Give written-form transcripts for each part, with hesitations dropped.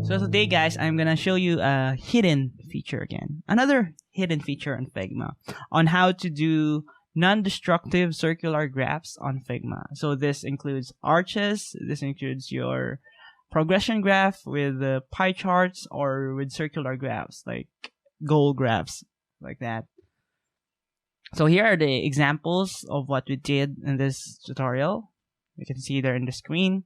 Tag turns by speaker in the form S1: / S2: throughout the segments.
S1: So today guys, I'm gonna show you a hidden feature again. Another hidden feature on Figma on how to do non-destructive circular graphs on Figma. So this includes arches, this includes your progression graph with pie charts or with circular graphs like goal graphs like that. So here are the examples of what we did in this tutorial. You can see there in the screen.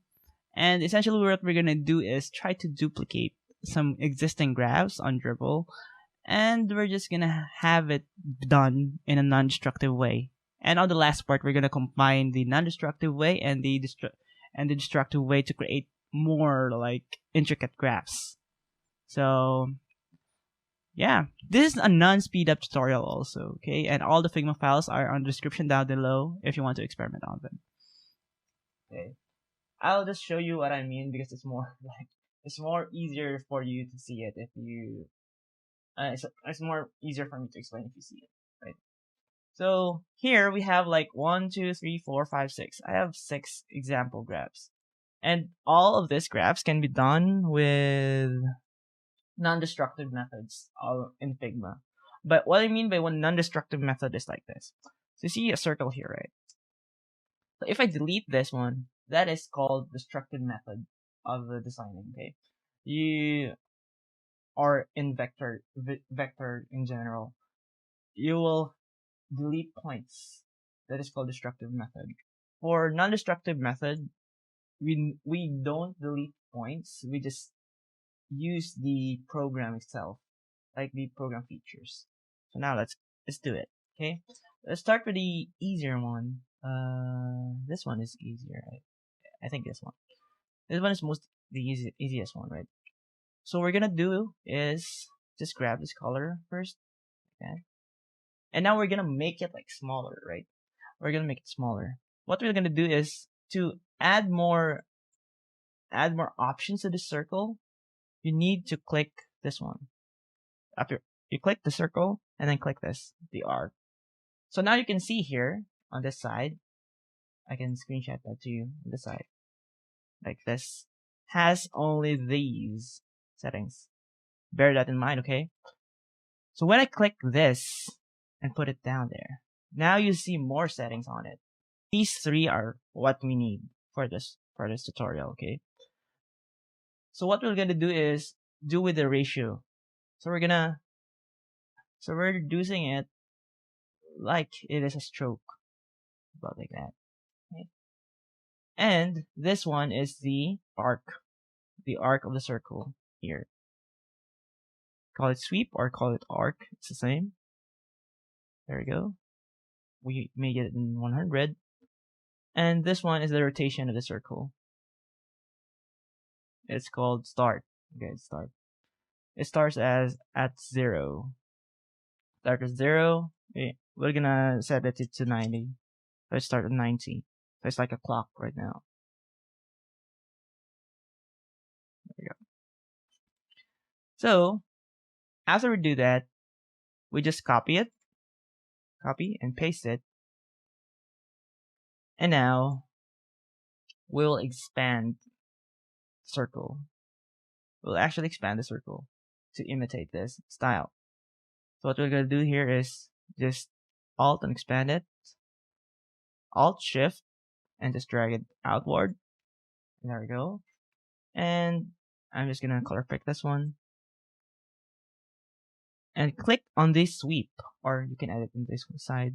S1: And essentially what we're going to do is try to duplicate some existing graphs on Dribble, and we're just going to have it done in a non-destructive way. And on the last part, we're going to combine the non-destructive way and the destructive way to create more like intricate graphs. So yeah, this is a non-speed up tutorial also, okay? And all the Figma files are on the description down below if you want to experiment on them. Okay. I'll just show you what I mean because it's more easier for you to see it if you it's more easier for me to explain if you see it, right? So here we have like 1, 2, 3, 4, 5, 6. I have 6 example graphs, and all of these graphs can be done with non-destructive methods in Figma. But what I mean by one non-destructive method is like this. So you see a circle here, right? So if I delete this one, that is called destructive method of the designing, okay? You or in vector in general, you will delete points. That is called destructive method. For non-destructive method, we don't delete points. We just use the program itself, like the program features. So now let's do it. Okay, let's start with the easier one. This one is easier. I think this one. This one is the easiest one, right? So what we're gonna do is just grab this color first, okay? And now we're gonna make it like smaller, right? We're gonna make it smaller. What we're gonna do is to add more options to this circle. You need to click this one. After you click the circle and then click this, the arc. So now you can see here on this side, I can screenshot that to you on this side, like this, has only these settings. Bear that in mind, okay? So when I click this and put it down there, now you see more settings on it. These 3 are what we need for this tutorial, okay? So what we're gonna do is do with the ratio. So we're reducing it like it is a stroke, about like that. Okay? And this one is the arc of the circle here. Call it sweep or call it arc, it's the same. There we go. We made it in 100. And this one is the rotation of the circle. It's called start. Okay, start. It starts at 0. Start at 0. We're gonna set it to 90. So it start at 90. So it's like a clock right now. There we go. So after we do that, we just copy and paste it. And now we'll expand the circle. We'll actually expand the circle to imitate this style. So what we're gonna do here is just Alt and expand it. Alt Shift and just drag it outward. And there we go. And I'm just gonna color pick this one. And click on this sweep, or you can edit on this side.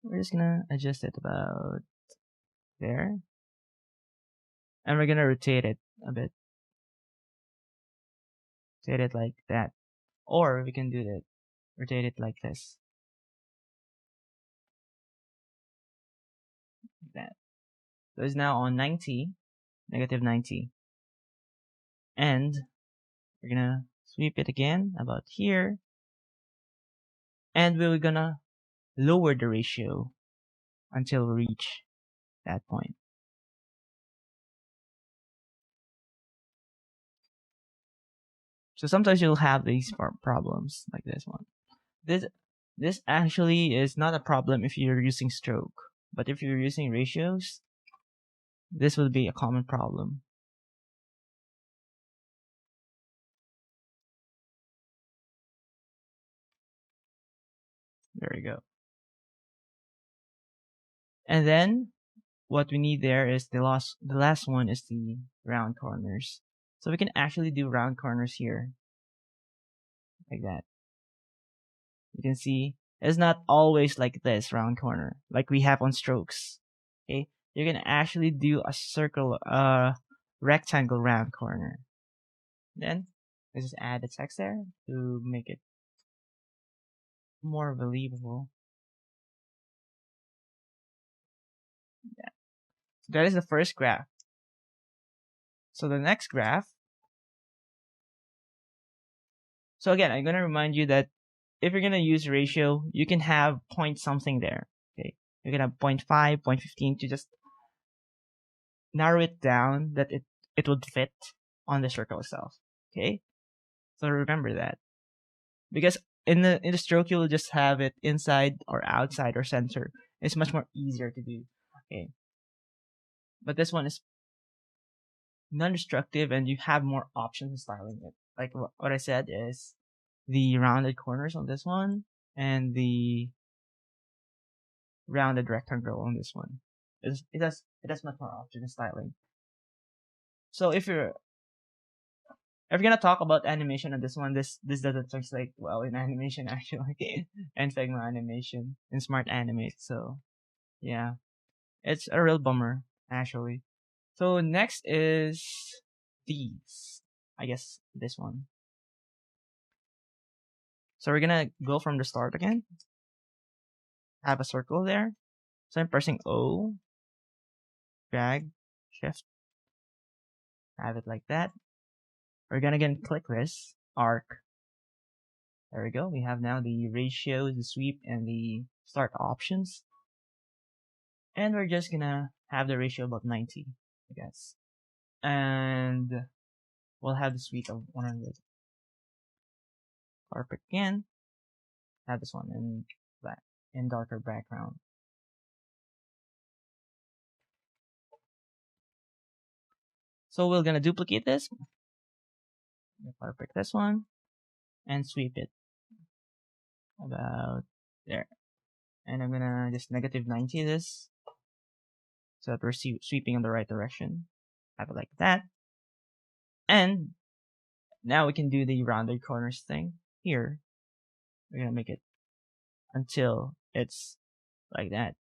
S1: We're just gonna adjust it about there. And we're gonna rotate it a bit. Rotate it like that. Or we can do that. Rotate it like this. Like that. So it's now on 90, negative 90. And we're gonna sweep it again about here. And we're gonna lower the ratio until we reach that point. So sometimes you'll have these problems like this one. This actually is not a problem if you're using stroke, but if you're using ratios, this will be a common problem. There we go. And then what we need there is the last one is the round corners. So we can actually do round corners here, like that. You can see it's not always like this round corner, like we have on strokes. Okay, you can actually do a circle, rectangle round corner. Then let's just add the text there to make it more believable. Yeah. So that is the first graph. So the next graph. So again, I'm gonna remind you that if you're gonna use ratio, you can have point something there. Okay, you can have 0.5, 0.15 to just narrow it down that it would fit on the circle itself. Okay, so remember that, because in the stroke you'll just have it inside or outside or center. It's much more easier to do. Okay, but this one is non-destructive and you have more options in styling it. Like what I said is the rounded corners on this one and the rounded rectangle on this one. It has much more options in styling. So if you're gonna talk about animation on this one, this doesn't translate well in animation actually, and Figma animation and Smart Animate. So yeah, it's a real bummer actually. So next is these. I guess this one. So we're gonna go from the start again. Have a circle there. So I'm pressing O, drag, shift, have it like that. We're gonna again click this arc. There we go. We have now the ratio, the sweep, and the start options. And we're just gonna have the ratio about 90, I guess. And we'll have the sweep of 100. Color pick again. Have this one in black, in darker background. So we're gonna duplicate this. Color pick this one and sweep it about there. And I'm gonna just negative 90 this so that we're sweeping in the right direction. Have it like that. And now we can do the rounded corners thing here. We're gonna make it until it's like that.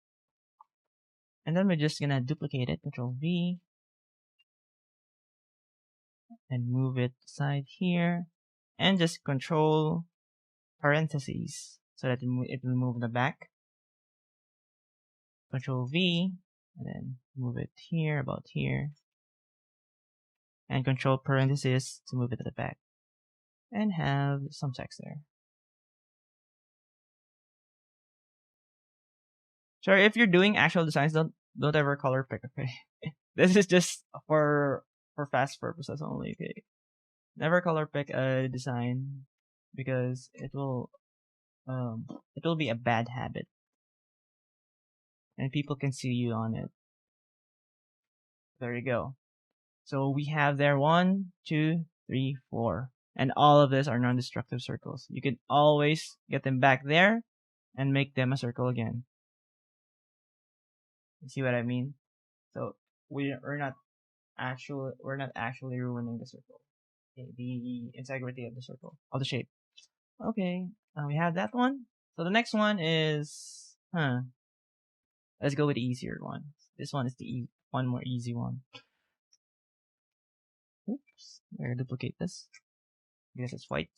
S1: And then we're just gonna duplicate it, Control V, and move it aside here, and just Control parentheses so that it will move in the back. Control V, and then move it here, about here, and Control parentheses to move it to the back, and have some text there. So if you're doing actual designs, don't ever color pick, okay? This is just for fast purposes only, okay? Never color pick a design because it will be a bad habit and people can see you on it. There you go. So we have there 1, 2, 3, 4, and all of these are non-destructive circles. You can always get them back there and make them a circle again. You see what I mean? So we're not actually ruining the circle. Okay, the integrity of the circle, of the shape. Okay, we have that one. So the next one is, let's go with the easier one. This one is the one more easy one. Oops, we're gonna duplicate this. I guess it's white.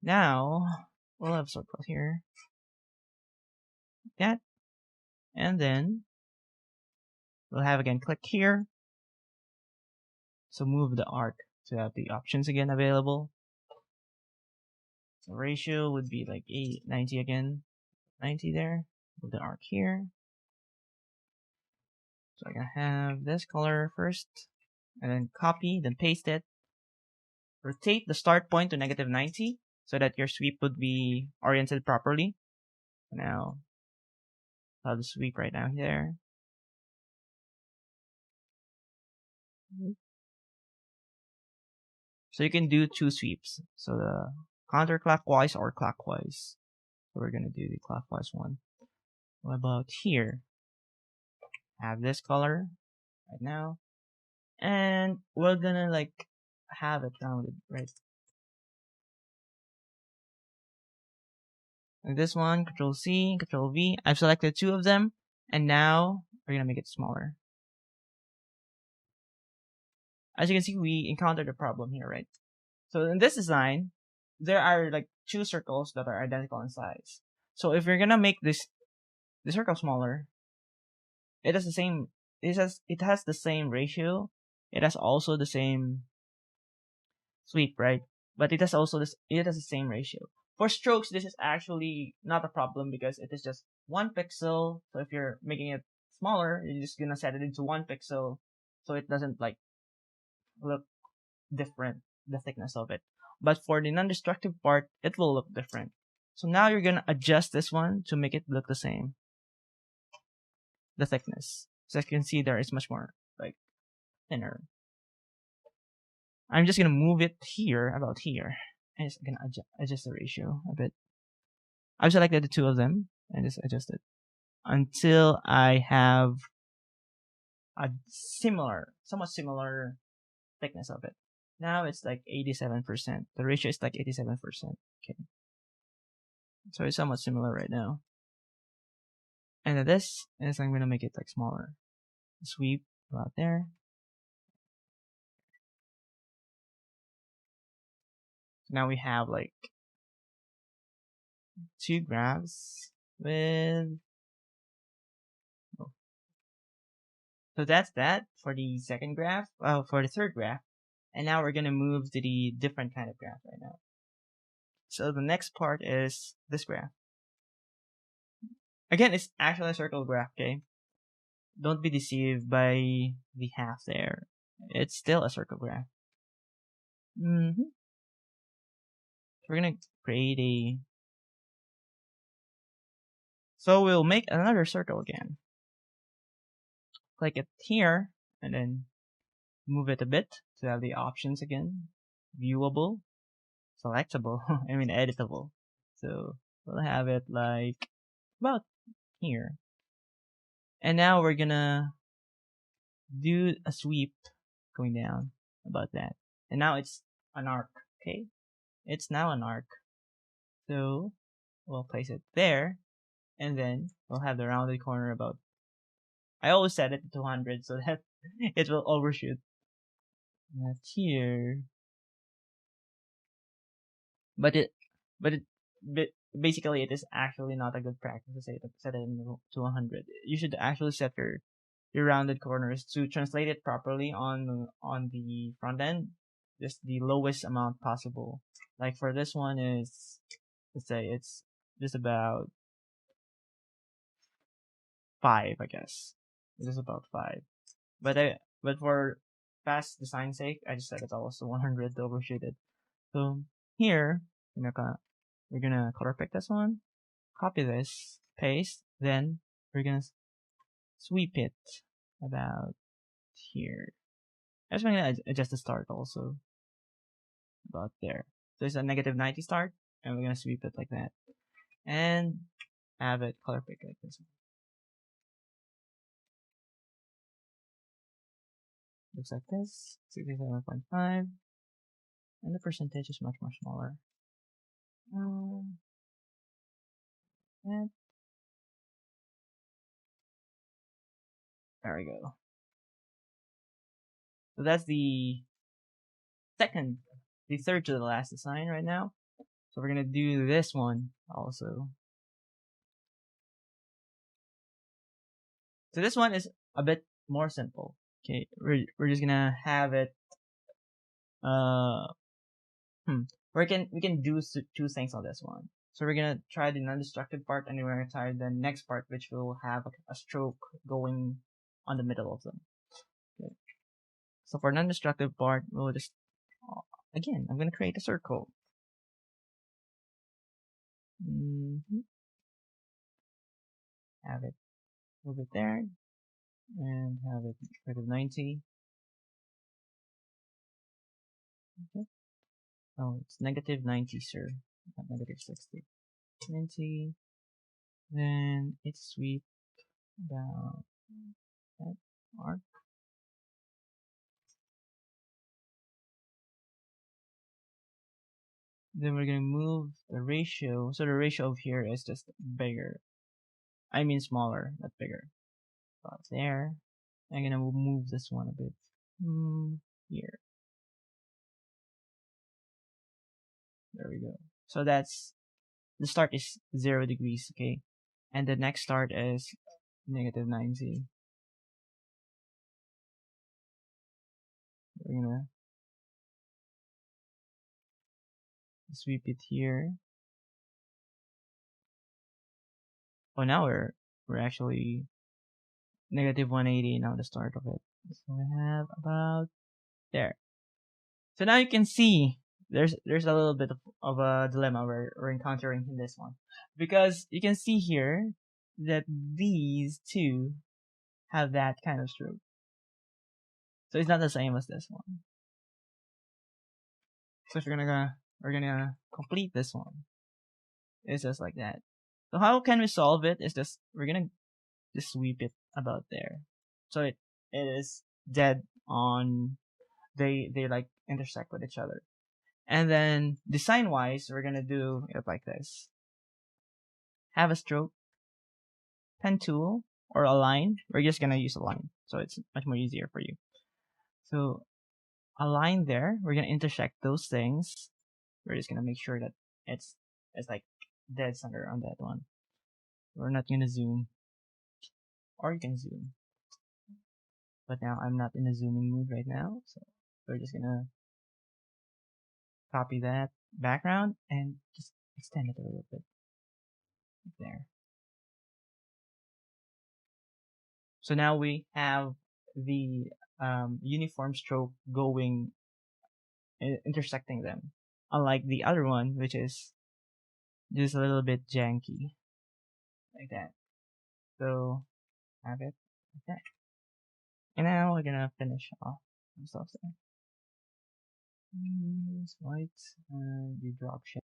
S1: Now we'll have a circle here, like that, and then we'll have again click here. So move the arc to have the options again available. So ratio would be like 90 again, 90 there. Move the arc here. So I'm gonna have this color first, and then copy, then paste it. Rotate the start point to negative 90 so that your sweep would be oriented properly. Now, I'll have the sweep right now here. So you can do 2 sweeps. So the counterclockwise or clockwise. So we're gonna do the clockwise one. What about here? Have this color right now, and we're gonna like have it rounded, right? Like this one, Control C, Control V. I've selected two of them, and now we're gonna make it smaller. As you can see, we encountered a problem here, right? So in this design, there are like two circles that are identical in size. So if you're gonna make the circle smaller, it has the same. It has the same ratio. It has also the same sweep, right? But it has also this. It has the same ratio. For strokes, this is actually not a problem because it is just 1 pixel. So if you're making it smaller, you're just gonna set it into 1 pixel, so it doesn't like look different, the thickness of it. But for the non-destructive part, it will look different. So now you're gonna adjust this one to make it look the same. The thickness. So as you can see there, it's much more like thinner. I'm just gonna move it here, about here, and just gonna adjust the ratio a bit. I've selected the two of them and just adjust it until I have a somewhat similar thickness of it. Now it's like 87%. The ratio is like 87%. Okay. So it's somewhat similar right now. And then this is I'm gonna make it like smaller. Sweep about there. So now we have like two graphs with. Oh. So that's that for the second graph. For the third graph. And now we're gonna move to the different kind of graph right now. So the next part is this graph. Again, it's actually a circle graph, okay? Don't be deceived by the half there. It's still a circle graph. We're gonna create a. So we'll make another circle again. Click it here, and then move it a bit to have the options again. Viewable, selectable, I mean editable. So we'll have it like about here. And now we're gonna do a sweep going down about that. And now it's an arc, okay? It's now an arc. So we'll place it there, and then we'll have the rounded corner about. I always set it to 200 so that it will overshoot. Not here. But basically it is actually not a good practice to set it to 100. You should actually set your rounded corners to translate it properly on the front end, just the lowest amount possible. Like for this one is, let's say it's just about 5, I guess. It is about 5. But for fast design sake, I just set it always to 100 to overshoot it. So here, we're gonna color pick this one, copy this, paste, then we're gonna sweep it about here. I'm just gonna adjust the start also about there. So it's a -90 start, and we're gonna sweep it like that, and have it color pick like this. Looks like this, 67.5, and the percentage is much more smaller. And there we go. So that's the third to the last design right now. So we're gonna do this one also. So this one is a bit more simple. Okay, we're just gonna have it. Uh, we can do two things on this one. So we're gonna try the non-destructive part, and then we're gonna try the next part, which will have a stroke going on the middle of them. Okay. So for non-destructive part, we'll just again, I'm gonna create a circle. Have it move it there, and have it -90. Okay. Oh, it's -90, sir, not -60. 20, then it's sweep down that arc. Then we're gonna move the ratio. So the ratio of here is just bigger. I mean smaller, not bigger. So it's there. I'm gonna move this one a bit. Here. There we go. So that's the start is 0 degrees, okay? And the next start is negative 90. We're gonna sweep it here. Oh, now we're actually negative 180 now the start of it. So we have about there. So now you can see there's a little bit of a dilemma we're encountering in this one, because you can see here that these two have that kind of stroke. So it's not the same as this one. So if we're gonna complete this one, it's just like that. So how can we solve it? Is just we're gonna just sweep it about there, so it is dead on. They like intersect with each other. And then design wise, we're gonna do it like this. Have a stroke, pen tool, or a line. We're just gonna use a line, so it's much more easier for you. So a line there, we're gonna intersect those things. We're just gonna make sure that it's like dead center on that one. We're not gonna zoom, or you can zoom. But now I'm not in a zooming mood right now, so we're just gonna copy that background and just extend it a little bit there. So now we have the uniform stroke going, intersecting them, unlike the other one, which is just a little bit janky, like that. So have it like that. And now we're gonna finish off some stuff there. White and the drop shape.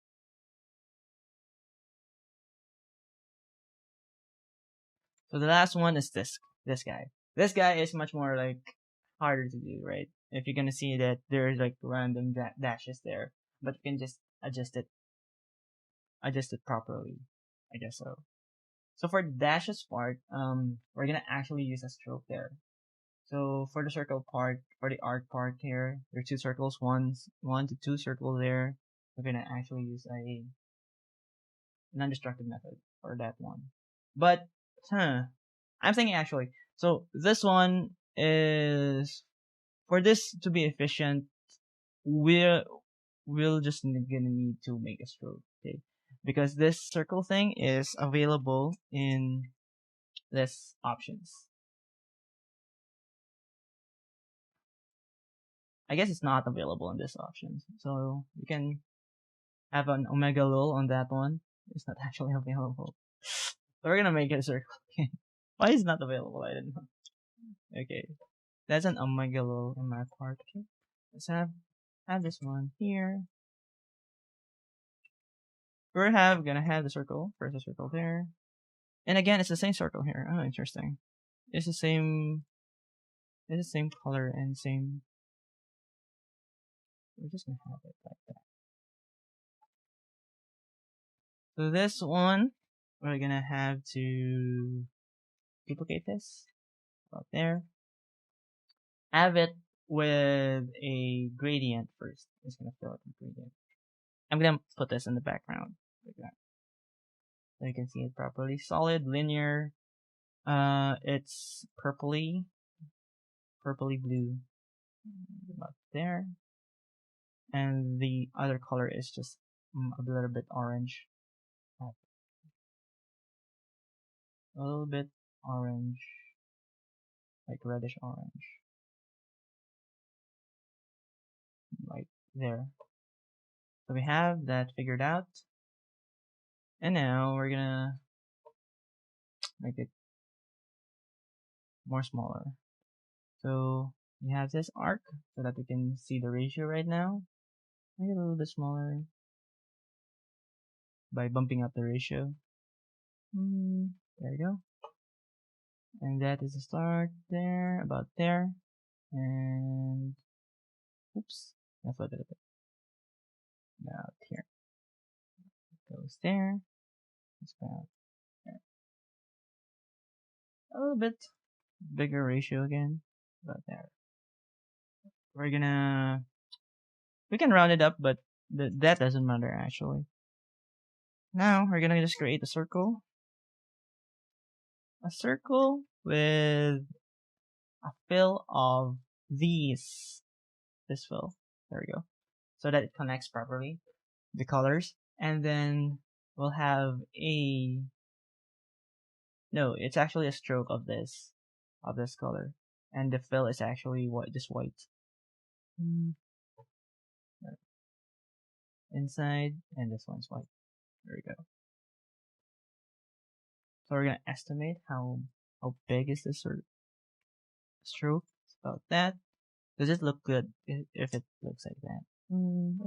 S1: So the last one is this guy. This guy is much more like harder to do, right? If you're gonna see that there's like random dashes there, but you can just adjust it properly. I guess so. So for the dashes part, we're gonna actually use a stroke there. So for the circle part, for the arc part here, there are two circles, one to two circles there. We're gonna actually use a non-destructive method for that one. But I'm thinking actually, so this one is, for this to be efficient, we'll just gonna need to make a stroke, okay? Because this circle thing is available in this options. I guess it's not available in this options, so you can have an omega lol on that one. It's not actually available. So we're gonna make it a circle. Why is it not available? I didn't know. Okay, that's an omega lol in my part. Okay, let's have this one here. Gonna have the circle. First a circle there, and again it's the same circle here. Oh, interesting. It's the same. It's the same color and same. We're just gonna have it like that. So this one, we're gonna have to duplicate this about there. Have it with a gradient first. I'm just gonna fill it with gradient. I'm gonna put this in the background like that, so you can see it properly. Solid, linear. It's purpley blue about there, and the other color is just a little bit orange, a little bit orange, like reddish orange, like there. So we have that figured out, and now we're gonna make it more smaller. So we have this arc so that we can see the ratio right now. Make it a little bit smaller. by bumping up the ratio. There you go. And that is the start there, about there. And oops, I flip it a bit. About here. Goes there. It's about there. A little bit bigger ratio again. About there. We can round it up, but that doesn't matter actually. Now we're gonna just create a circle. A circle with a fill of this fill. There we go. So that it connects properly, the colors. And then we'll have no, it's actually a stroke of this color. And the fill is actually just white. Inside, and this one's white. There we go. So we're gonna estimate how big is this stroke. It's about that. Does it look good if it looks like that?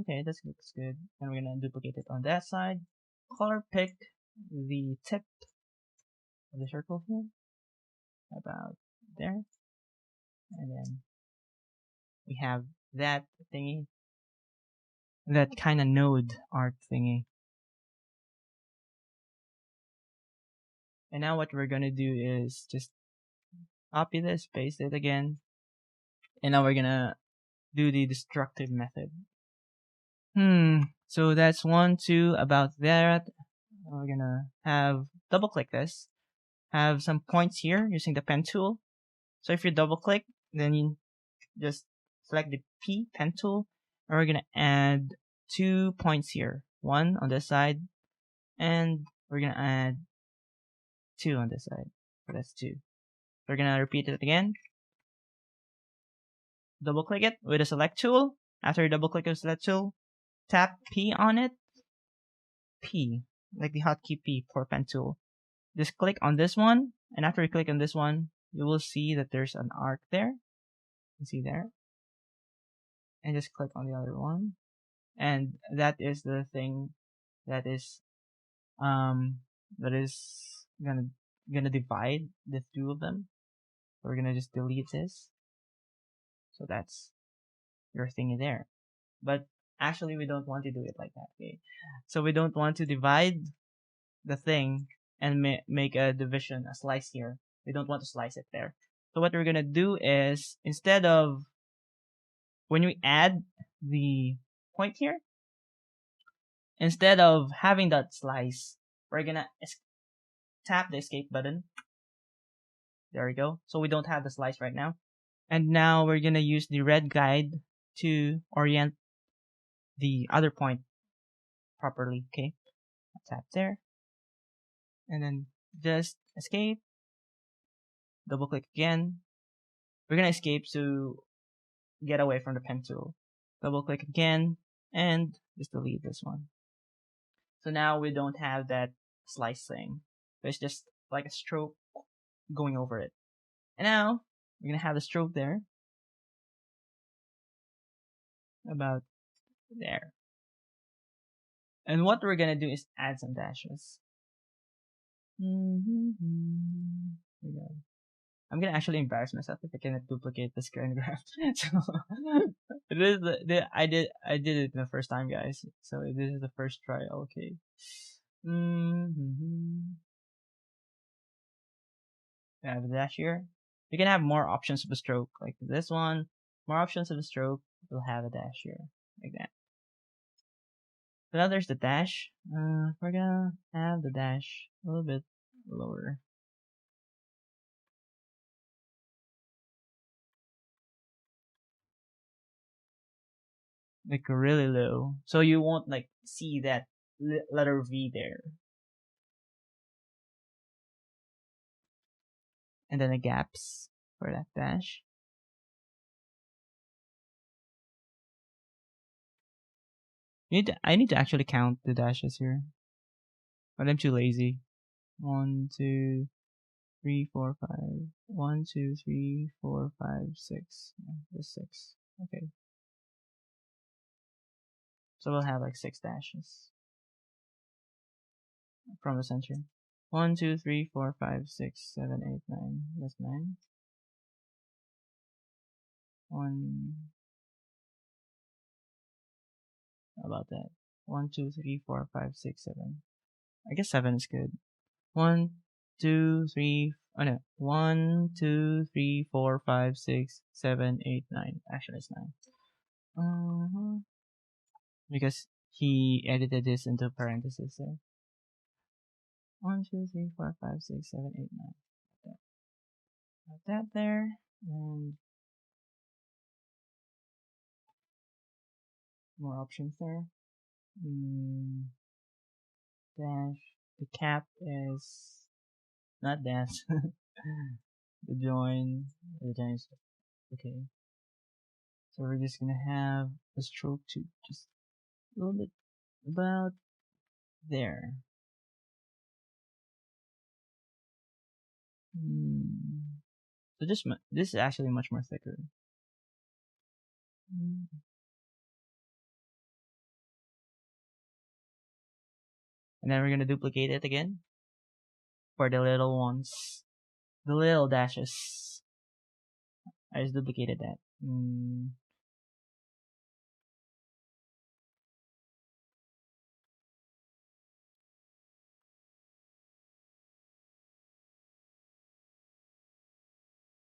S1: Okay, this looks good. And we're gonna duplicate it on that side. Color pick the tip of the circle here. About there. And then we have that thingy. That kind of node arc thingy. And now what we're gonna do is just copy this, paste it again. And now we're gonna do the destructive method. So that's 1, 2, about that. We're gonna have double click this. Have some points here using the pen tool. So if you double click, then you just select the P pen tool, and we're gonna add 2 points here. 1 on this side, and we're gonna add 2 on this side. So that's 2. We're gonna repeat it again. Double click it with the select tool. After you double click the select tool, tap P on it. P, like the hotkey P for pen tool. Just click on this one, and after you click on this one, you will see that there's an arc there. You see there. And just click on the other one. And that is the thing that is gonna divide the two of them. We're gonna just delete this. So that's your thingy there. But actually we don't want to do it like that, okay? So we don't want to divide the thing and make a division, a slice here. We don't want to slice it there. So what we're gonna do is, instead of, when we add the point here, instead of having that slice, we're gonna tap the escape button. There we go. So we don't have the slice right now. And now we're gonna use the red guide to orient the other point properly, okay? Tap there. And then just escape. Double click again. We're gonna escape to get away from the pen tool. Double click again and just delete this one. So now we don't have that slice thing. It's just like a stroke going over it. And now we're gonna have the stroke there. About there. And what we're gonna do is add some dashes. Here we go. I'm gonna actually embarrass myself if I cannot duplicate the screen graph. So it is I did it the first time, guys. So this is the first try. Okay. We have a dash here. You can have more options of a stroke, like this one. More options of a stroke. We'll have a dash here, like that. So now there's the dash. We're gonna have the dash a little bit lower. Like really low, so you won't like see that letter V there. And then the gaps for that dash. I need to actually count the dashes here, but I'm too lazy. 1, 2, 3, 4, 5. 1, 2, 3, 4, 5, 6. Yeah, just 6. Okay. So we'll have like 6 dashes. from the center. 1, 2, 3, 4, 5, 6, 7, 8, 9. That's 9. 1. How about that? 1, 2, 3, 4, 5, 6, 7. I guess 7 is good. 1, 2, 3. Oh no. 1, 2, 3, 4, 5, 6, 7, 8, 9. Actually, it's 9. Because he edited this into parentheses there. 1, 2, 3, 4, 5, 6, 7, 8, 9. Got that there. And more options there. Dash. The cap is not dash. The join. The join is okay. So we're just gonna have a stroke to just a little bit about there. So this is actually much more thicker. And then we're gonna duplicate it again for the little ones, the little dashes. I just duplicated that.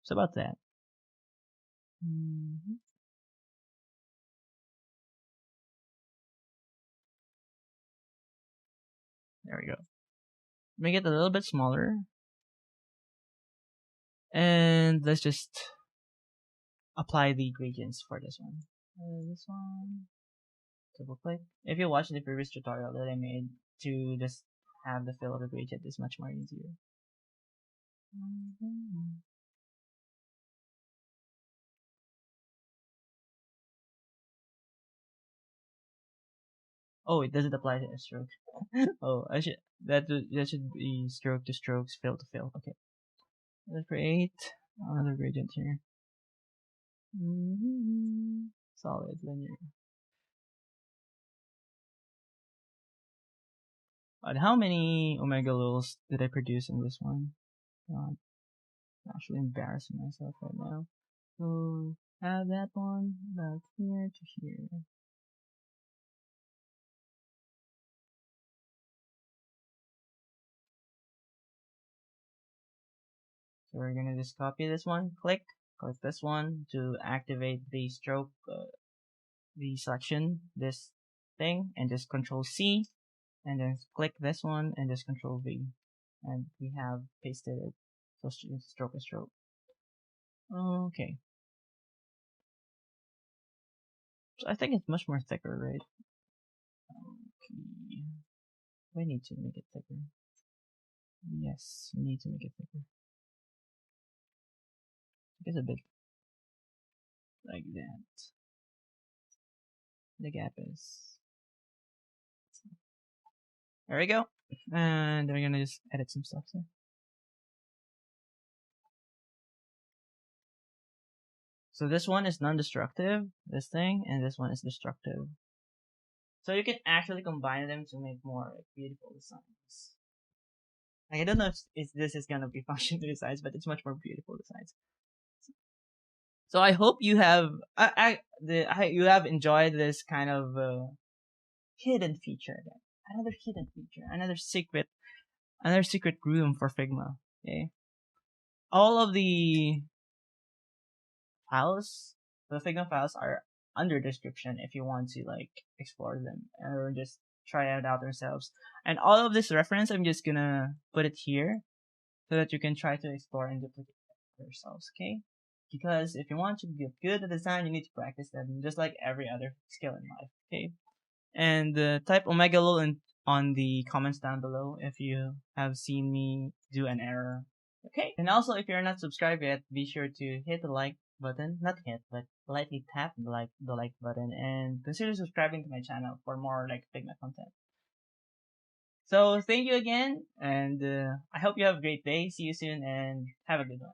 S1: So about that. There we go. Make it a little bit smaller. And let's just apply the gradients for this one. This one. Double click. If you watch the previous tutorial that I made to just have the fill of the gradient, is much more easier. Oh, it doesn't apply to a stroke. Oh, that should be stroke to strokes, fill to fill. Okay. Let's create another gradient here. Solid linear. But how many omega lulls did I produce in this one? God, I'm actually embarrassing myself right now. So have that one about here to here. So we're gonna just copy this one, click this one to activate the stroke, the selection, this thing, and just Control C, and then click this one and just Control V, and we have pasted it. So stroke a stroke. Okay. So I think it's much more thicker, right? Okay. We need to make it thicker. Yes, we need to make it thicker. It's a bit like that. The gap is. There we go. And then we're gonna just edit some stuff here. So this one is non-destructive, this thing, and this one is destructive. So you can actually combine them to make more like, beautiful designs. Like, I don't know if this is gonna be functional designs, but it's much more beautiful designs. So I hope you have you have enjoyed this kind of hidden feature again. Another secret room for Figma. Okay, all of the files, the Figma files are under description if you want to like explore them or just try it out yourselves. And all of this reference, I'm just gonna put it here so that you can try to explore and duplicate it yourselves. Okay. Because if you want to get good at design, you need to practice them, just like every other skill in life. Okay. And type omega lol on the comments down below if you have seen me do an error. Okay. And also, if you're not subscribed yet, be sure to hit the like button, not hit, but lightly tap the like button, and consider subscribing to my channel for more like Figma content. So thank you again, and I hope you have a great day. See you soon, and have a good one.